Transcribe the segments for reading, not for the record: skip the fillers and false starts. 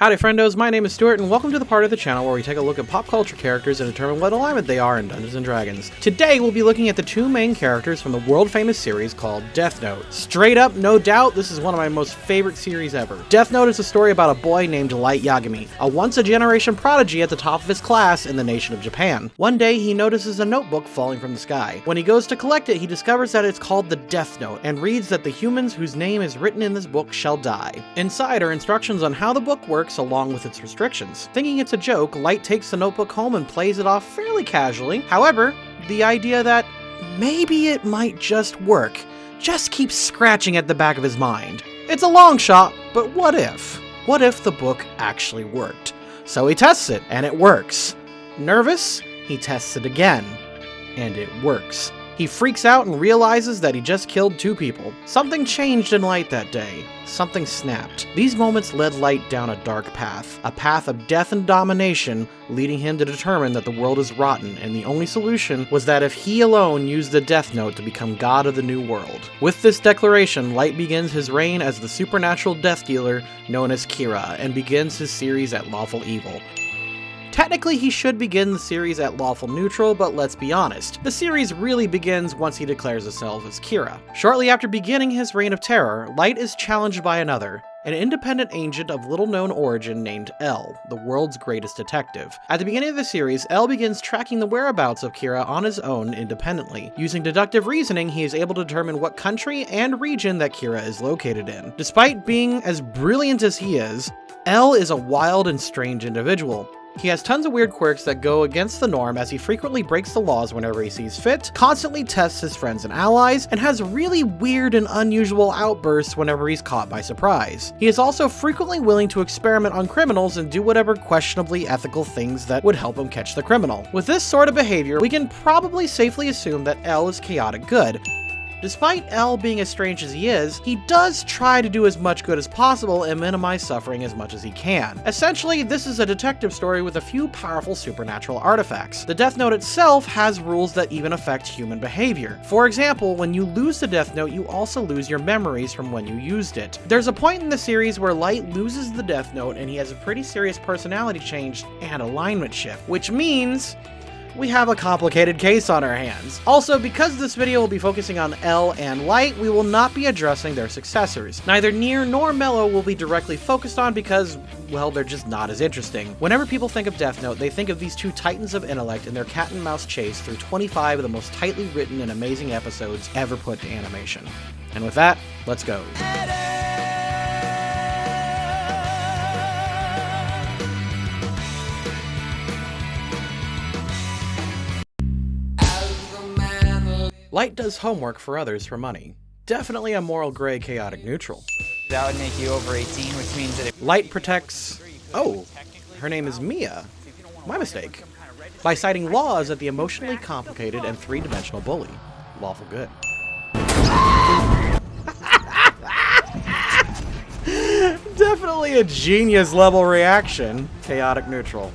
Howdy friendos, my name is Stuart and welcome to the part of the channel where we take a look at pop culture characters and determine what alignment they are in Dungeons & Dragons. Today we'll be looking at the two main characters from the world famous series called Death Note. Straight up, no doubt, this is one of my most favorite series ever. Death Note is a story about a boy named Light Yagami, a once-a-generation prodigy at the top of his class in the nation of Japan. One day he notices a notebook falling from the sky. When he goes to collect it, he discovers that it's called the Death Note and reads that the humans whose name is written in this book shall die. Inside are instructions on how the book works along with its restrictions. Thinking it's a joke, Light takes the notebook home and plays it off fairly casually. However, the idea that maybe it might just work just keeps scratching at the back of his mind. It's a long shot, but what if? What if the book actually worked? So he tests it, and it works. Nervous, he tests it again, and it works. He freaks out and realizes that he just killed two people. Something changed in Light that day. Something snapped. These moments led Light down a dark path. A path of death and domination, leading him to determine that the world is rotten, and the only solution was that if he alone used the Death Note to become god of the new world. With this declaration, Light begins his reign as the supernatural death dealer known as Kira, and begins his series at Lawful Evil. Technically, he should begin the series at Lawful Neutral, but let's be honest, the series really begins once he declares himself as Kira. Shortly after beginning his reign of terror, Light is challenged by another, an independent agent of little-known origin named L, the world's greatest detective. At the beginning of the series, L begins tracking the whereabouts of Kira on his own independently. Using deductive reasoning, he is able to determine what country and region that Kira is located in. Despite being as brilliant as he is, L is a wild and strange individual. He has tons of weird quirks that go against the norm as he frequently breaks the laws whenever he sees fit, constantly tests his friends and allies, and has really weird and unusual outbursts whenever he's caught by surprise. He is also frequently willing to experiment on criminals and do whatever questionably ethical things that would help him catch the criminal. With this sort of behavior, we can probably safely assume that L is chaotic good. Despite L being as strange as he is, he does try to do as much good as possible and minimize suffering as much as he can. Essentially, this is a detective story with a few powerful supernatural artifacts. The Death Note itself has rules that even affect human behavior. For example, when you lose the Death Note, you also lose your memories from when you used it. There's a point in the series where Light loses the Death Note and he has a pretty serious personality change and alignment shift, which means we have a complicated case on our hands. Also, because this video will be focusing on L and Light, we will not be addressing their successors. Neither Nier nor Mello will be directly focused on because, well, they're just not as interesting. Whenever people think of Death Note, they think of these two titans of intellect and their cat and mouse chase through 25 of the most tightly written and amazing episodes ever put to animation. And with that, let's go. Light does homework for others for money. Definitely a moral gray chaotic neutral. That would make you over 18, which means that if Light protects... Oh, her name is Mia. My mistake. By citing Law as the emotionally complicated and three-dimensional bully. Lawful Good. Definitely a genius level reaction. Chaotic neutral.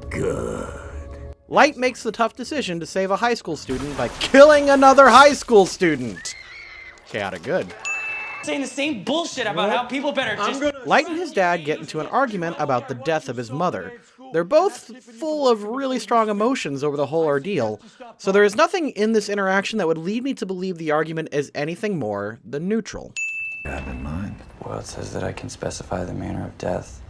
Good. Light makes the tough decision to save a high school student by killing another high school student. Chaotic good. saying the same bullshit about how people better just... Light and his dad get into an argument about the death of his mother. They're both full of really strong emotions over the whole ordeal, so there is nothing in this interaction that would lead me to believe the argument is anything more than neutral. Have in mind. Well, it says that I can specify the manner of death,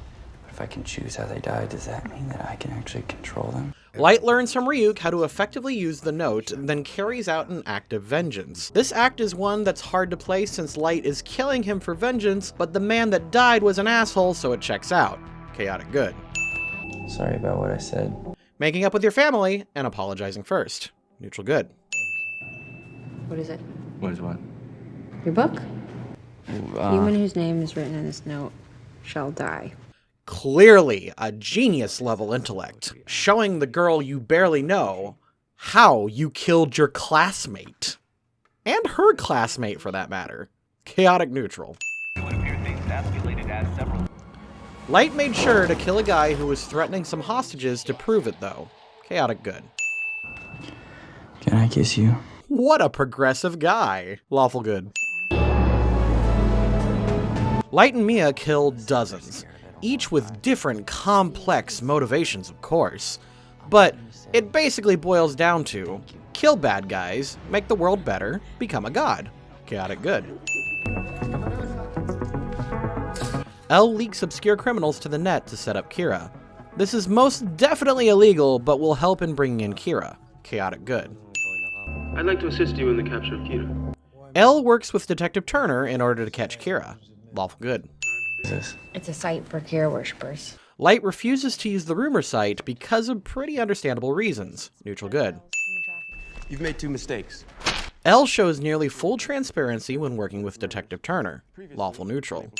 but if I can choose how they die, does that mean that I can actually control them? Light learns from Ryuk how to effectively use the note, then carries out an act of vengeance. This act is one that's hard to play since Light is killing him for vengeance, but the man that died was an asshole, so it checks out. Chaotic good. Sorry about what I said. Making up with your family and apologizing first. Neutral good. What is it? What is what? Your book? Human whose name is written in this note shall die. Clearly a genius level intellect, showing the girl you barely know how you killed your classmate. And her classmate for that matter. Chaotic neutral. Light made sure to kill a guy who was threatening some hostages to prove it though. Chaotic good. Can I kiss you? What a progressive guy. Lawful good. Light and Mia kill dozens, each with different complex motivations, of course. But it basically boils down to kill bad guys, make the world better, become a god. Chaotic good. Elle leaks obscure criminals to the net to set up Kira. This is most definitely illegal, but will help in bringing in Kira. Chaotic good. I'd like to assist you in the capture of Kira. Elle works with Detective Turner in order to catch Kira. Lawful good. It's a site for Kira worshippers. Light refuses to use the rumor site because of pretty understandable reasons. Neutral good. You've made 2 mistakes. Elle shows nearly full transparency when working with Detective Turner. Lawful neutral.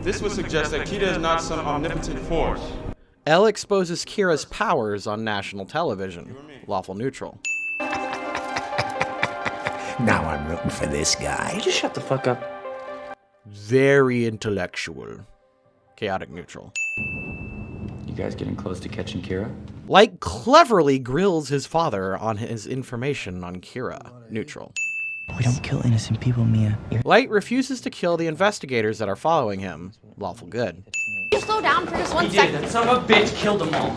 This would suggest that Kira is not some omnipotent force. Elle exposes Kira's powers on national television. Lawful neutral. Now I'm rooting for this guy. You just shut the fuck up. Very intellectual. Chaotic neutral. You guys getting close to catching Kira? Light cleverly grills his father on his information on Kira. Neutral. We don't kill innocent people, Mia. Light refuses to kill the investigators that are following him. Lawful good. You slow down for just 1 He did. second. That son of a bitch killed them all.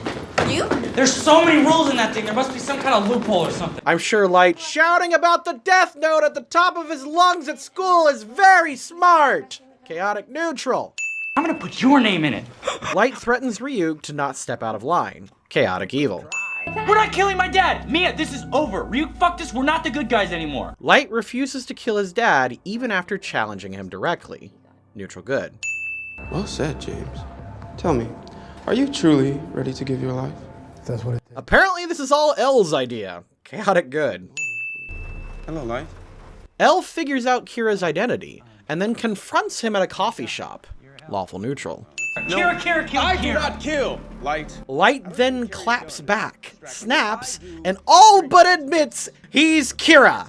You? There's so many rules in that thing. There must be some kind of loophole or something. I'm sure Light shouting about the death note at the top of his lungs at school is very smart. Chaotic neutral. I'm gonna put your name in it. Light threatens Ryuk to not step out of line. Chaotic evil. We're not killing my dad. Mia, this is over. Ryuk fucked us. We're not the good guys anymore. Light refuses to kill his dad even after challenging him directly. Neutral good. Well said, James. Tell me, are you truly ready to give your life? That's what it is. Apparently this is all Elle's idea. Chaotic good. Hello, Light. Elle figures out Kira's identity and then confronts him at a coffee shop. Lawful neutral. Kira, I do not kill, Light. Light then claps back, snaps, and all but admits he's Kira.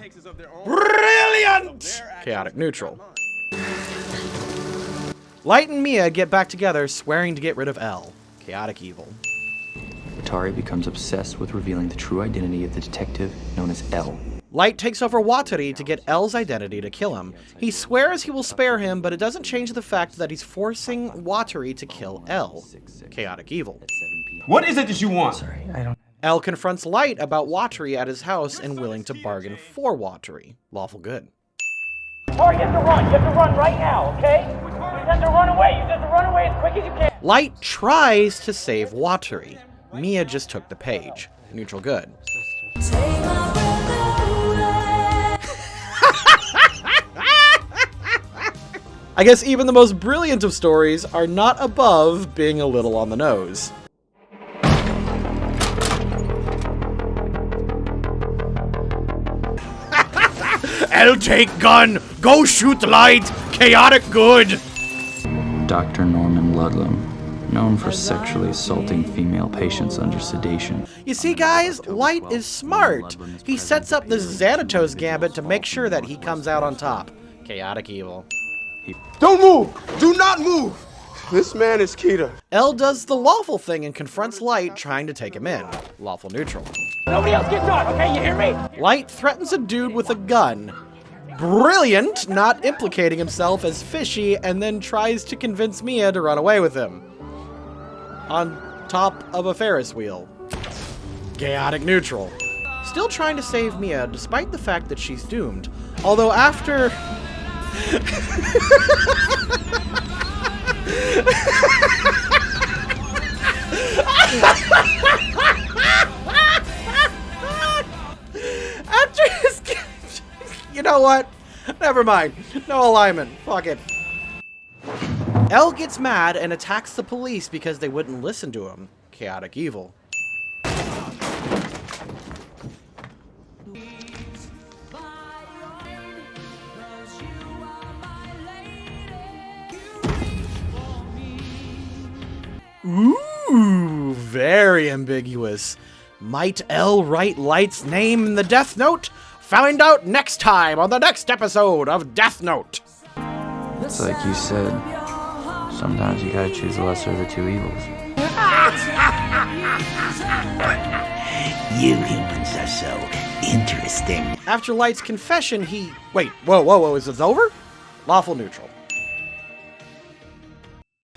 Brilliant! Chaotic neutral. Light and Mia get back together, swearing to get rid of Elle. Chaotic evil. Atari becomes obsessed with revealing the true identity of the detective known as L. Light takes over Watari to get Elle's identity to kill him. He swears he will spare him, but it doesn't change the fact that he's forcing Watari to kill Elle. Chaotic evil. What is it that you want? Sorry, I don't... Elle confronts Light about Watari at his house and willing to bargain for Watari. Lawful good. Or you have to run. You have to run right now, okay? You just have to run away. You just have to run away as quick as you can. Light tries to save Watari. Mia just took the page. Neutral good. I guess even the most brilliant of stories are not above being a little on the nose. I'll take gun! Go shoot Light! Chaotic good! Dr. Norman Ludlam, known for sexually assaulting female patients under sedation. You see, guys, Light is smart. He sets up this Xanatos gambit to make sure that he comes out on top. Chaotic evil. Don't move! Do not move! This man is Kira. Elle does the lawful thing and confronts Light, trying to take him in. Lawful neutral. Nobody else gets on, okay? You hear me? Light threatens a dude with a gun. Brilliant, not implicating himself as fishy, and then tries to convince Mia to run away with him. On top of a Ferris wheel. Chaotic neutral. Still trying to save Mia despite the fact that she's doomed. Although after... After his... You know what? Never mind. No alignment. Fuck it. Elle gets mad and attacks the police because they wouldn't listen to him. Chaotic evil. Ooh, very ambiguous. Might Elle write Light's name in the Death Note? Find out next time on the next episode of Death Note. It's like you said, sometimes you gotta choose the lesser of the two evils. You humans are so interesting. After Light's confession, he... Wait, whoa, is this over? Lawful neutral.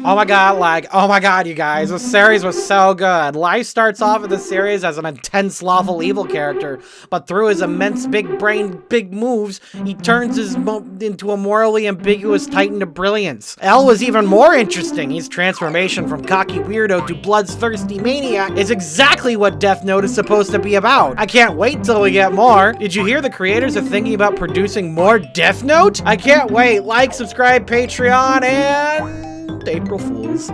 Oh my god, like, oh my god, you guys, this series was so good. Life starts off in the series as an intense lawful evil character, but through his immense big brain, big moves, he turns into a morally ambiguous titan of brilliance. L was even more interesting. His transformation from cocky weirdo to bloodthirsty maniac is exactly what Death Note is supposed to be about. I can't wait till we get more. Did you hear the creators are thinking about producing more Death Note? I can't wait. Like, subscribe, Patreon, and April Fools.